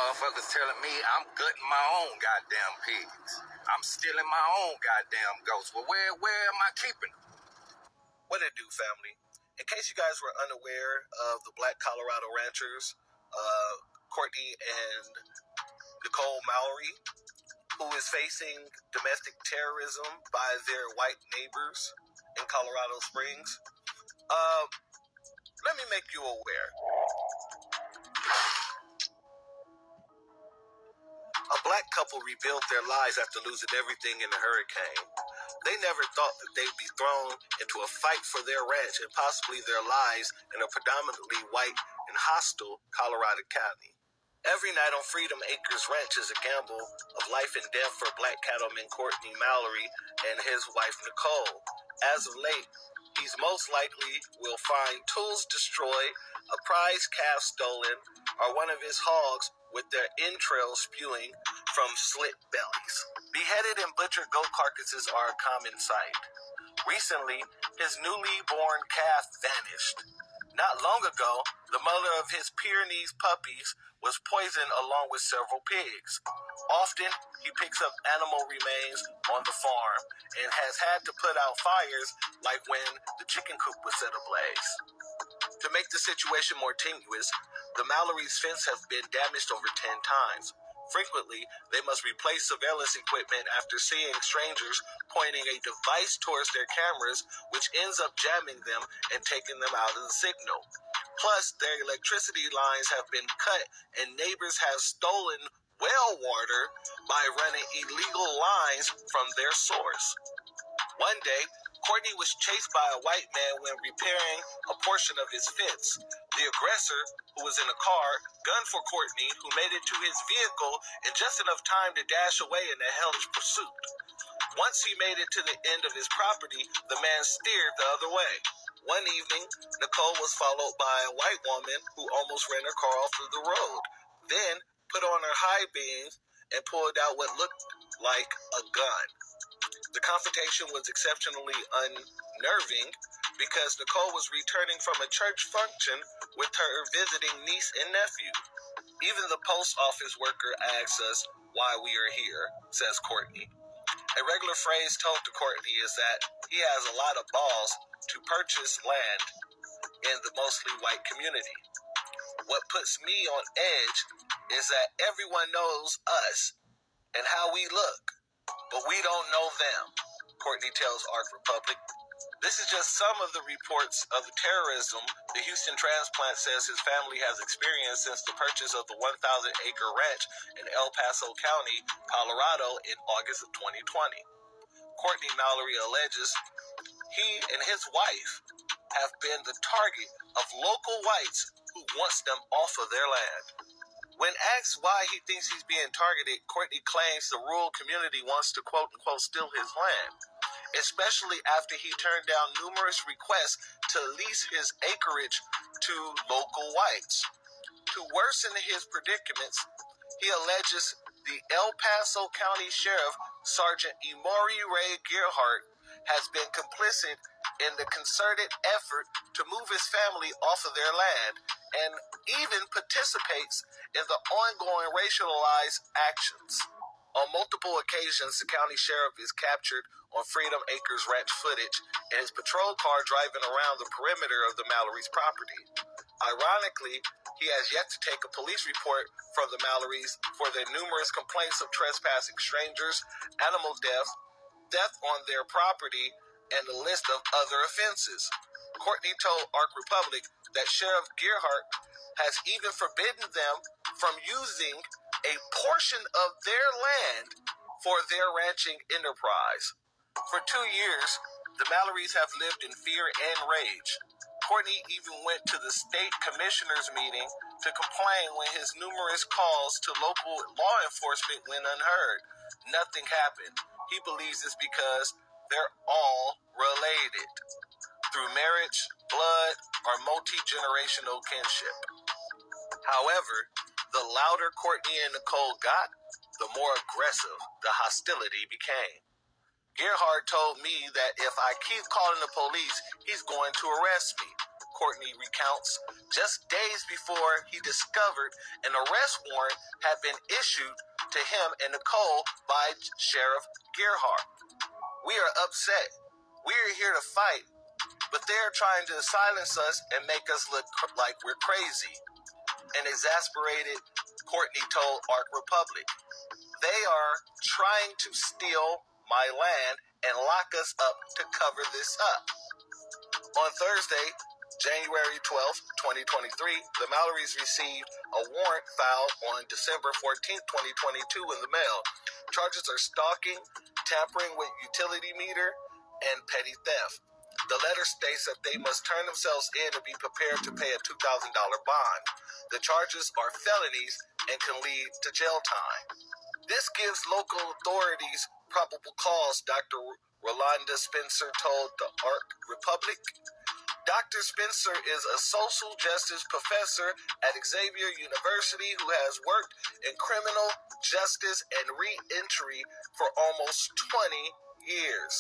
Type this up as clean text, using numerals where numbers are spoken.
Motherfuckers telling me I'm gutting my own goddamn pigs. I'm stealing my own goddamn goats. Well, where am I keeping them? What it do, family? In case you guys were unaware of the Black Colorado ranchers, Courtney and Nicole Mallory, who is facing domestic terrorism by their white neighbors in Colorado Springs, let me make you aware. A black couple rebuilt their lives after losing everything in a hurricane. They never thought that they'd be thrown into a fight for their ranch and possibly their lives in a predominantly white and hostile Colorado County. Every night on Freedom Acres Ranch is a gamble of life and death for black cattleman Courtney Mallory and his wife Nicole. As of late, he's most likely will find tools destroyed, a prize calf stolen, or one of his hogs with their entrails spewing from slit bellies. Beheaded and butchered goat carcasses are a common sight. Recently, his newly born calf vanished. Not long ago, the mother of his Pyrenees puppies was poisoned along with several pigs. Often, he picks up animal remains on the farm and has had to put out fires like when the chicken coop was set ablaze. To make the situation more tenuous, the Mallory's fence has been damaged over 10 times. Frequently, they must replace surveillance equipment after seeing strangers pointing a device towards their cameras, which ends up jamming them and taking them out of the signal. Plus, their electricity lines have been cut and neighbors have stolen well water by running illegal lines from their source. One day, Courtney was chased by a white man when repairing a portion of his fence. The aggressor, who was in a car, gunned for Courtney, who made it to his vehicle in just enough time to dash away in a hellish pursuit. Once he made it to the end of his property, the man steered the other way. One evening, Nicole was followed by a white woman who almost ran her car off of the road, then put on her high beams and pulled out what looked like a gun. The confrontation was exceptionally unnerving because Nicole was returning from a church function with her visiting niece and nephew. Even the post office worker asks us why we are here, says Courtney. A regular phrase told to Courtney is that he has a lot of balls to purchase land in the mostly white community. What puts me on edge is that everyone knows us and how we look, but we don't know them, Courtney tells Ark Republic. This is just some of the reports of the terrorism the Houston transplant says his family has experienced since the purchase of the 1,000-acre ranch in El Paso County, Colorado in August of 2020. Courtney Mallory alleges he and his wife have been the target of local whites who wants them off of their land. When asked why he thinks he's being targeted, Courtney claims the rural community wants to quote-unquote steal his land, especially after he turned down numerous requests to lease his acreage to local whites. To worsen his predicaments, he alleges the El Paso County Sheriff, Sergeant Emory Ray Gerhardt, has been complicit in the concerted effort to move his family off of their land and even participates in the ongoing racialized actions. On multiple occasions, the county sheriff is captured on Freedom Acres Ranch footage in his patrol car driving around the perimeter of the Mallory's property. Ironically, he has yet to take a police report from the Mallory's for their numerous complaints of trespassing strangers, animal death on their property, and a list of other offenses. Courtney told Ark Republic that Sheriff Gerhardt has even forbidden them from using a portion of their land for their ranching enterprise. For 2 years, the Mallorys have lived in fear and rage. Courtney even went to the state commissioner's meeting to complain when his numerous calls to local law enforcement went unheard. Nothing happened. He believes it's because they're all related through marriage, blood, or multi-generational kinship. However, the louder Courtney and Nicole got, the more aggressive the hostility became. Gerhardt told me that if I keep calling the police, he's going to arrest me. Courtney recounts, just days before he discovered an arrest warrant had been issued to him and Nicole by Sheriff Gerhardt. We are upset. We are here to fight, but they're trying to silence us and make us look like we're crazy. An exasperated Courtney told Ark Republic. They are trying to steal my land and lock us up to cover this up. On Thursday, January 12th, 2023, the Mallorys received a warrant filed on December 14th, 2022 in the mail. Charges are stalking, tampering with utility meter, and petty theft. The letter states that they must turn themselves in and be prepared to pay a $2,000 bond. The charges are felonies and can lead to jail time. This gives local authorities probable cause, Dr. Rolanda Spencer told the Ark Republic. Dr. Spencer is a social justice professor at Xavier University who has worked in criminal justice and re-entry for almost 20 years.